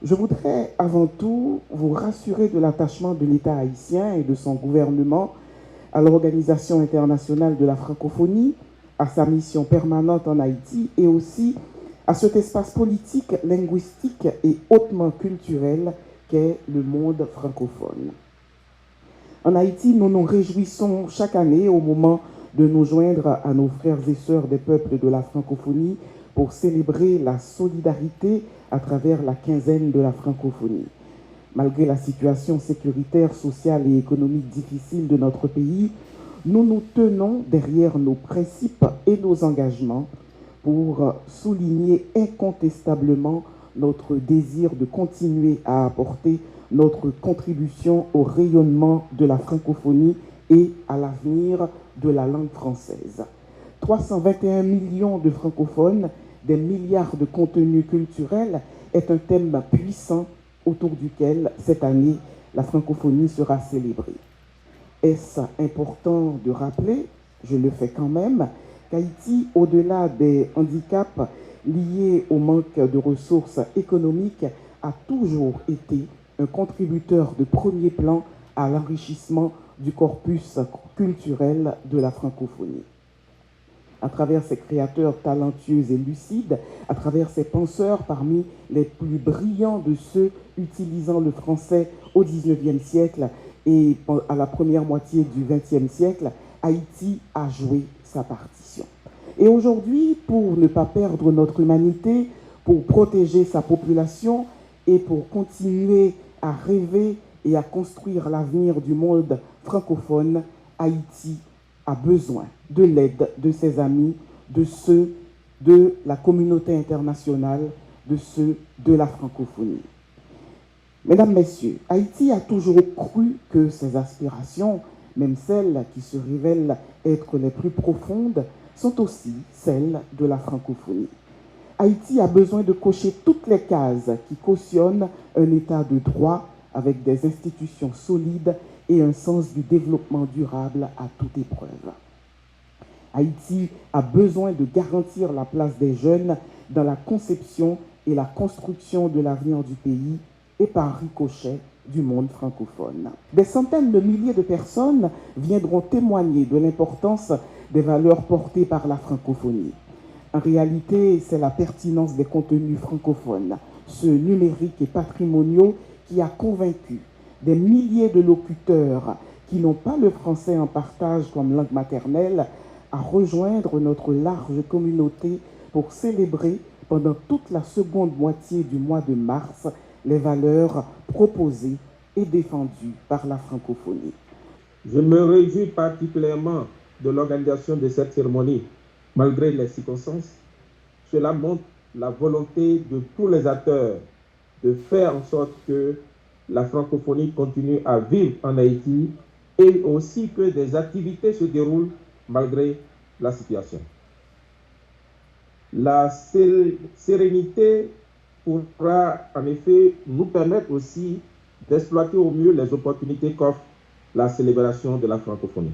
Je voudrais avant tout vous rassurer de l'attachement de l'État haïtien et de son gouvernement à l'Organisation internationale de la francophonie, à sa mission permanente en Haïti et aussi à cet espace politique, linguistique et hautement culturel qu'est le monde francophone. En Haïti, nous nous réjouissons chaque année au moment de nous joindre à nos frères et sœurs des peuples de la francophonie pour célébrer la solidarité à travers la quinzaine de la francophonie. Malgré la situation sécuritaire, sociale et économique difficile de notre pays, nous nous tenons derrière nos principes et nos engagements pour souligner incontestablement notre désir de continuer à apporter notre contribution au rayonnement de la francophonie et à l'avenir de la langue française. 321 millions de francophones, des milliards de contenus culturels est un thème puissant autour duquel, cette année, la francophonie sera célébrée. Est-ce important de rappeler, je le fais quand même, qu'Haïti, au-delà des handicaps liés au manque de ressources économiques, a toujours été un contributeur de premier plan à l'enrichissement du corpus culturel de la francophonie. À travers ses créateurs talentueux et lucides, à travers ses penseurs parmi les plus brillants de ceux utilisant le français au XIXe siècle et à la première moitié du XXe siècle, Haïti a joué sa partition. Et aujourd'hui, pour ne pas perdre notre humanité, pour protéger sa population et pour continuer à rêver et à construire l'avenir du monde francophone, Haïti a besoin de l'aide de ses amis, de ceux de la communauté internationale, de ceux de la francophonie. Mesdames, Messieurs, Haïti a toujours cru que ses aspirations, même celles qui se révèlent être les plus profondes, sont aussi celles de la francophonie. Haïti a besoin de cocher toutes les cases qui cautionnent un état de droit avec des institutions solides et un sens du développement durable à toute épreuve. Haïti a besoin de garantir la place des jeunes dans la conception et la construction de l'avenir du pays et par ricochet du monde francophone. Des centaines de milliers de personnes viendront témoigner de l'importance des valeurs portées par la francophonie. En réalité, c'est la pertinence des contenus francophones, ceux numériques et patrimoniaux, qui a convaincu des milliers de locuteurs qui n'ont pas le français en partage comme langue maternelle à rejoindre notre large communauté pour célébrer pendant toute la seconde moitié du mois de mars les valeurs proposées et défendues par la francophonie. Je me réjouis particulièrement de l'organisation de cette cérémonie, malgré les circonstances. Cela montre la volonté de tous les acteurs de faire en sorte que la francophonie continue à vivre en Haïti et aussi que des activités se déroulent malgré la situation. La sérénité pourra en effet nous permettre aussi d'exploiter au mieux les opportunités qu'offre la célébration de la francophonie.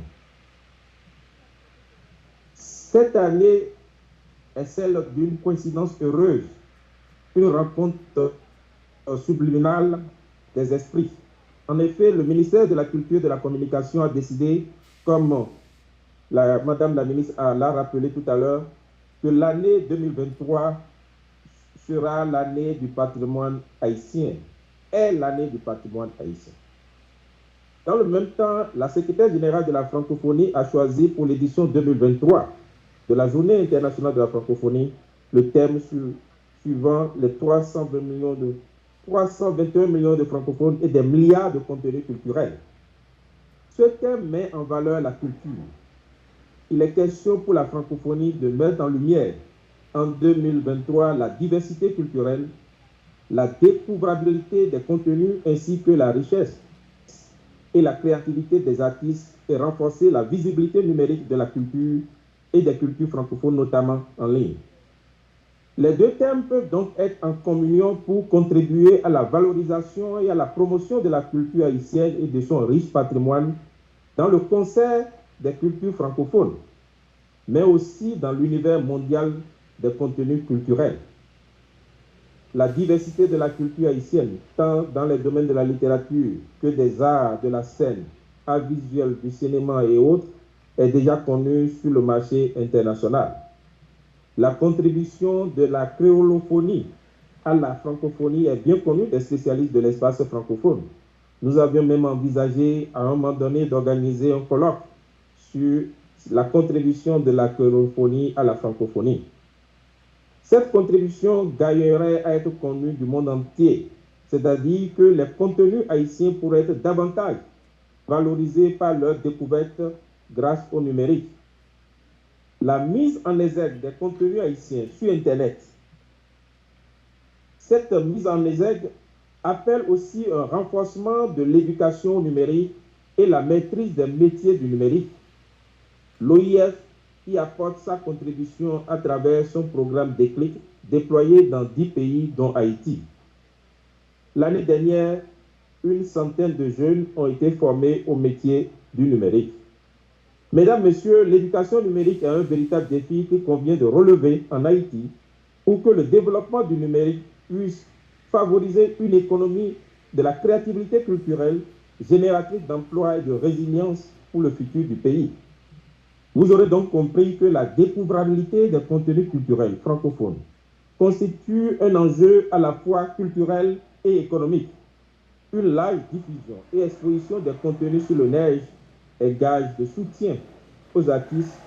Cette année est celle d'une coïncidence heureuse, une rencontre subliminale des esprits. En effet, le ministère de la Culture et de la Communication a décidé, comme Madame la ministre l'a rappelé tout à l'heure, que l'année 2023 sera l'année du patrimoine haïtien, est l'année du patrimoine haïtien. Dans le même temps, la secrétaire générale de la francophonie a choisi pour l'édition 2023 de la Journée internationale de la francophonie le thème suivant les 321 millions de francophones et des milliards de contenus culturels. Ce thème met en valeur la culture. Il est question pour la francophonie de mettre en lumière en 2023 la diversité culturelle, la découvrabilité des contenus ainsi que la richesse et la créativité des artistes et renforcer la visibilité numérique de la culture et des cultures francophones, notamment en ligne. Les deux thèmes peuvent donc être en communion pour contribuer à la valorisation et à la promotion de la culture haïtienne et de son riche patrimoine dans le concert des cultures francophones, mais aussi dans l'univers mondial des contenus culturels. la diversité de la culture haïtienne, tant dans les domaines de la littérature que des arts, de la scène, arts visuels, du cinéma et autres, est déjà connue sur le marché international. La contribution de la créolophonie à la francophonie est bien connue des spécialistes de l'espace francophone. Nous avions même envisagé à un moment donné d'organiser un colloque sur la contribution de la créolophonie à la francophonie. Cette contribution gagnerait à être connue du monde entier, c'est-à-dire que les contenus haïtiens pourraient être davantage valorisés par leur découverte grâce au numérique. La mise en exergue des contenus haïtiens sur Internet, cette mise en exergue appelle aussi un renforcement de l'éducation numérique et la maîtrise des métiers du numérique. L'OIF y apporte sa contribution à travers son programme Déclic déployé dans 10 pays dont Haïti. L'année dernière, une centaine de jeunes ont été formés au métier du numérique. Mesdames, Messieurs, l'éducation numérique est un véritable défi qu'il convient de relever en Haïti pour que le développement du numérique puisse favoriser une économie de la créativité culturelle génératrice d'emplois et de résilience pour le futur du pays. Vous aurez donc compris que la découvrabilité des contenus culturels francophones constitue un enjeu à la fois culturel et économique. Une large diffusion et exposition des contenus sur le net est gage de soutien aux artistes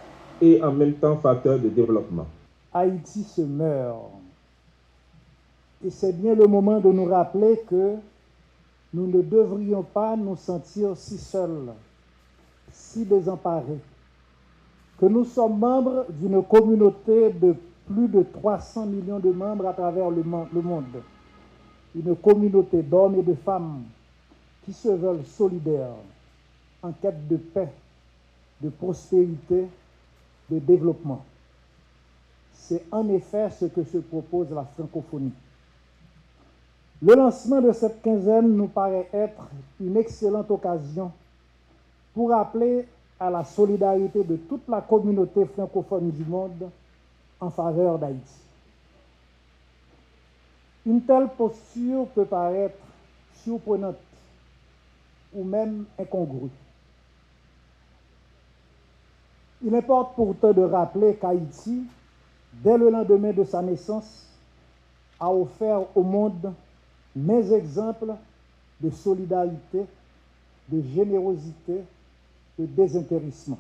et en même temps facteur de développement. Haïti se meurt. Et c'est bien le moment de nous rappeler que nous ne devrions pas nous sentir si seuls, si désemparés, que nous sommes membres d'une communauté de plus de 300 millions de membres à travers le monde, une communauté d'hommes et de femmes qui se veulent solidaires, en quête de paix, de prospérité, de développement. C'est en effet ce que se propose la francophonie. Le lancement de cette quinzaine nous paraît être une excellente occasion pour appeler à la solidarité de toute la communauté francophone du monde en faveur d'Haïti. Une telle posture peut paraître surprenante ou même incongrue. Il importe pourtant de rappeler qu'Haïti, dès le lendemain de sa naissance, a offert au monde mes exemples de solidarité, de générosité, de désintéressement.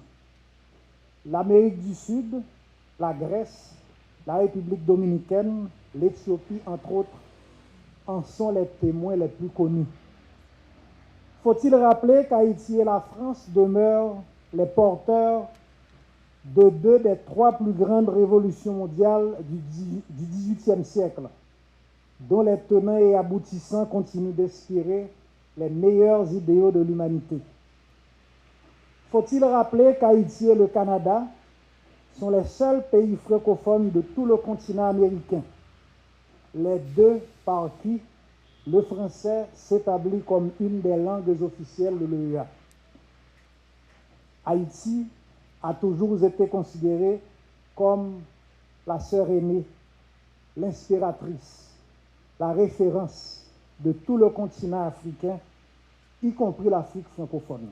L'Amérique du Sud, la Grèce, la République dominicaine, l'Éthiopie, entre autres, en sont les témoins les plus connus. Faut-il rappeler qu'Haïti et la France demeurent les porteurs de deux des trois plus grandes révolutions mondiales du XVIIIe siècle, dont les tenants et aboutissants continuent d'inspirer les meilleurs idéaux de l'humanité. Faut-il rappeler qu'Haïti et le Canada sont les seuls pays francophones de tout le continent américain, les deux par qui le français s'établit comme une des langues officielles de l'UE. Haïti a toujours été considérée comme la sœur aînée, l'inspiratrice, la référence de tout le continent africain, y compris l'Afrique francophone.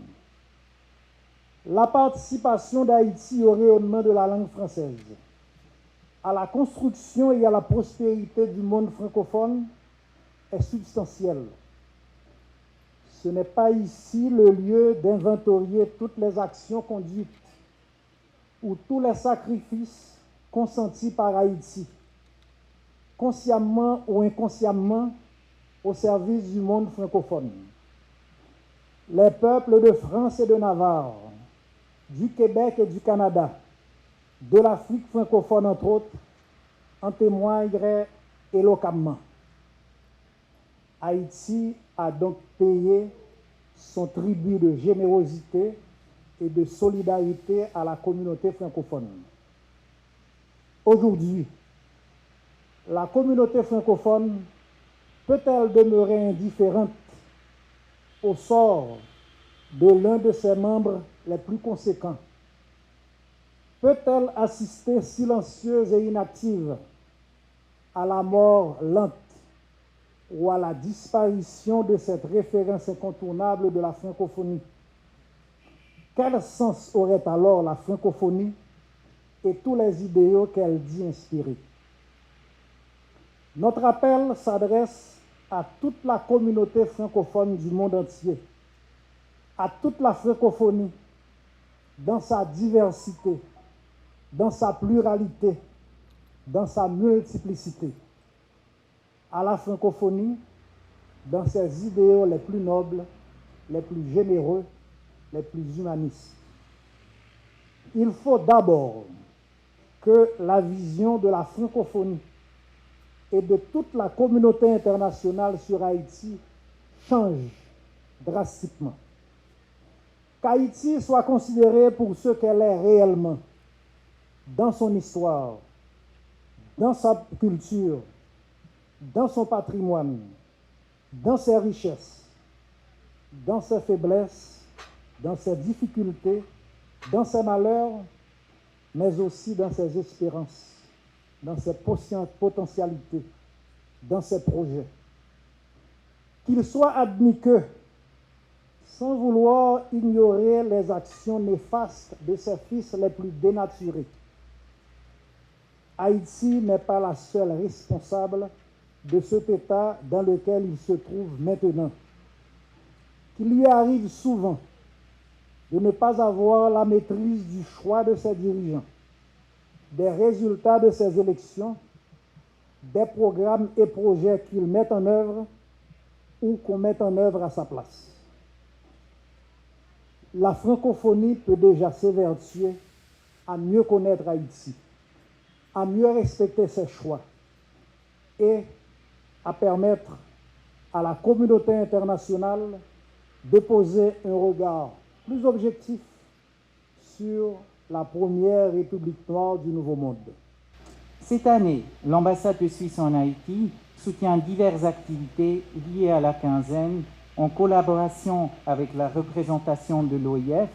La participation d'Haïti au rayonnement de la langue française, à la construction et à la prospérité du monde francophone est substantielle. Ce n'est pas ici le lieu d'inventorier toutes les actions conduites ou tous les sacrifices consentis par Haïti, consciemment ou inconsciemment, au service du monde francophone. Les peuples de France et de Navarre, du Québec et du Canada, de l'Afrique francophone entre autres, en témoigneraient éloquemment. Haïti a donc payé son tribut de générosité et de solidarité à la communauté francophone. Aujourd'hui, la communauté francophone peut-elle demeurer indifférente au sort de l'un de ses membres les plus conséquents? Peut-elle assister silencieuse et inactive à la mort lente ou à la disparition de cette référence incontournable de la francophonie. Quel sens aurait alors la francophonie et tous les idéaux qu'elle dit inspirer? Notre appel s'adresse à toute la communauté francophone du monde entier, à toute la francophonie, dans sa diversité, dans sa pluralité, dans sa multiplicité, à la francophonie, dans ses idéaux les plus nobles, les plus généreux, les plus humanistes. Il faut d'abord que la vision de la francophonie et de toute la communauté internationale sur Haïti change drastiquement. Qu'Haïti soit considérée pour ce qu'elle est réellement, dans son histoire, dans sa culture, dans son patrimoine, dans ses richesses, dans ses faiblesses, dans ses difficultés, dans ses malheurs, mais aussi dans ses espérances, dans ses potentialités, dans ses projets. Qu'il soit admis que, sans vouloir ignorer les actions néfastes de ses fils les plus dénaturés, Haïti n'est pas la seule responsable de cet état dans lequel il se trouve maintenant. Qu'il lui arrive souvent de ne pas avoir la maîtrise du choix de ses dirigeants, des résultats de ses élections, des programmes et projets qu'il met en œuvre ou qu'on met en œuvre à sa place. La francophonie peut déjà s'évertuer à mieux connaître Haïti, à mieux respecter ses choix et à permettre à la communauté internationale de poser un regard plus objectif sur la première République noire du Nouveau Monde. Cette année, l'ambassade de Suisse en Haïti soutient diverses activités liées à la quinzaine en collaboration avec la représentation de l'OIF,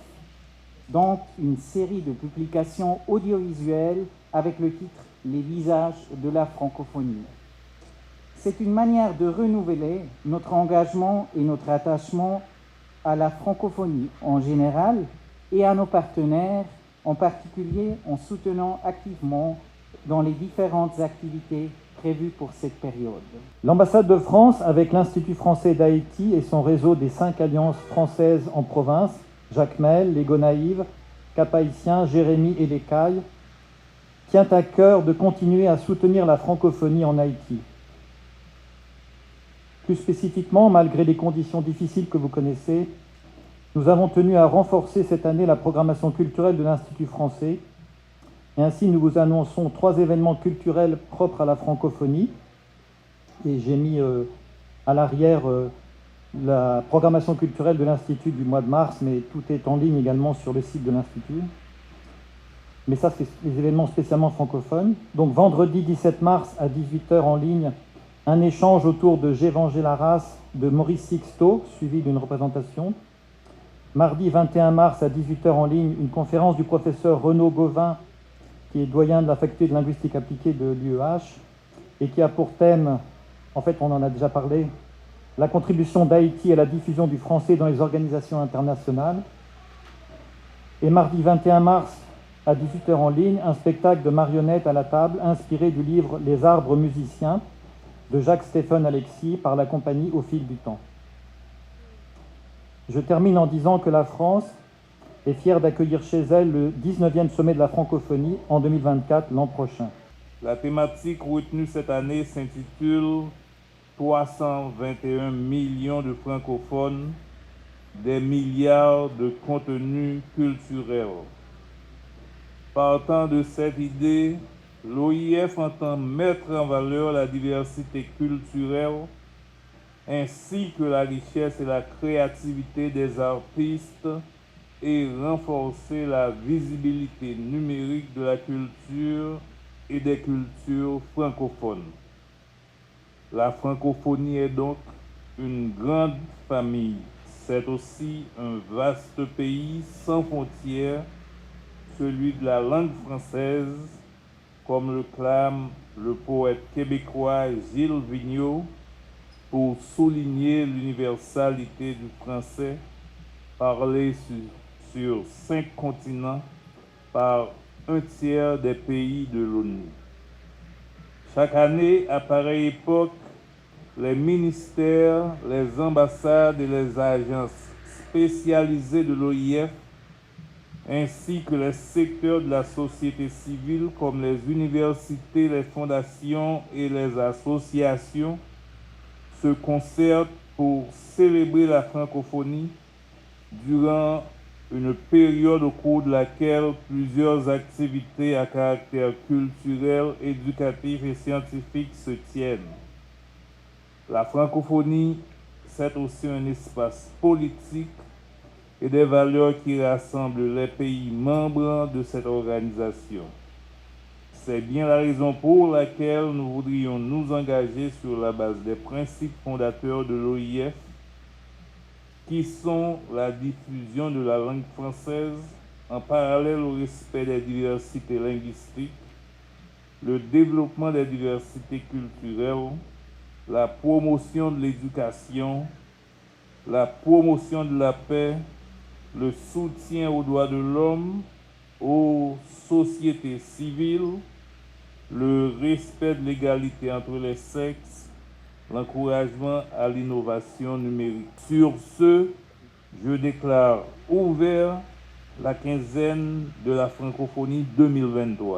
dont une série de publications audiovisuelles avec le titre « Les visages de la francophonie ». C'est une manière de renouveler notre engagement et notre attachement à la francophonie en général et à nos partenaires, en particulier en soutenant activement dans les différentes activités prévues pour cette période. L'ambassade de France, avec l'Institut français d'Haïti et son réseau des 5 alliances françaises en province, Jacmel, les Gonaïves, Cap-Haïtien, Jérémie et les Cailles, tient à cœur de continuer à soutenir la francophonie en Haïti. Plus spécifiquement, malgré les conditions difficiles que vous connaissez, nous avons tenu à renforcer cette année la programmation culturelle de l'Institut français. Et ainsi, nous vous annonçons 3 événements culturels propres à la francophonie. Et j'ai mis à l'arrière la programmation culturelle de l'Institut du mois de mars, mais tout est en ligne également sur le site de l'Institut. Mais ça, c'est les événements spécialement francophones. Donc, vendredi 17 mars à 18h en ligne, un échange autour de J'évangile la race de Maurice Sixto, suivi d'une représentation. Mardi 21 mars à 18h en ligne, une conférence du professeur Renaud Gauvin, qui est doyen de la faculté de linguistique appliquée de l'UEH, et qui a pour thème, en fait on en a déjà parlé, la contribution d'Haïti à la diffusion du français dans les organisations internationales. Et mardi 21 mars à 18h en ligne, un spectacle de marionnettes à la table inspiré du livre Les arbres musiciens de Jacques-Stéphane Alexis par la compagnie Au fil du temps. Je termine en disant que la France est fière d'accueillir chez elle le 19e sommet de la francophonie en 2024, l'an prochain. La thématique retenue cette année s'intitule 321 millions de francophones, des milliards de contenus culturels. Partant de cette idée, l'OIF entend mettre en valeur la diversité culturelle ainsi que la richesse et la créativité des artistes et renforcer la visibilité numérique de la culture et des cultures francophones. La francophonie est donc une grande famille. C'est aussi un vaste pays sans frontières, celui de la langue française, comme le clame le poète québécois Gilles Vigneault, pour souligner l'universalité du français parlé sur 5 continents par un tiers des pays de l'ONU. Chaque année, à pareille époque, les ministères, les ambassades et les agences spécialisées de l'OIF, ainsi que les secteurs de la société civile comme les universités, les fondations et les associations, se concertent pour célébrer la francophonie durant une période au cours de laquelle plusieurs activités à caractère culturel, éducatif et scientifique se tiennent. La francophonie, c'est aussi un espace politique et des valeurs qui rassemblent les pays membres de cette organisation. C'est bien la raison pour laquelle nous voudrions nous engager sur la base des principes fondateurs de l'OIF, qui sont la diffusion de la langue française en parallèle au respect des diversités linguistiques, le développement des diversités culturelles, la promotion de l'éducation, la promotion de la paix, le soutien aux droits de l'homme, aux sociétés civiles, le respect de l'égalité entre les sexes, l'encouragement à l'innovation numérique. Sur ce, je déclare ouvert la quinzaine de la francophonie 2023.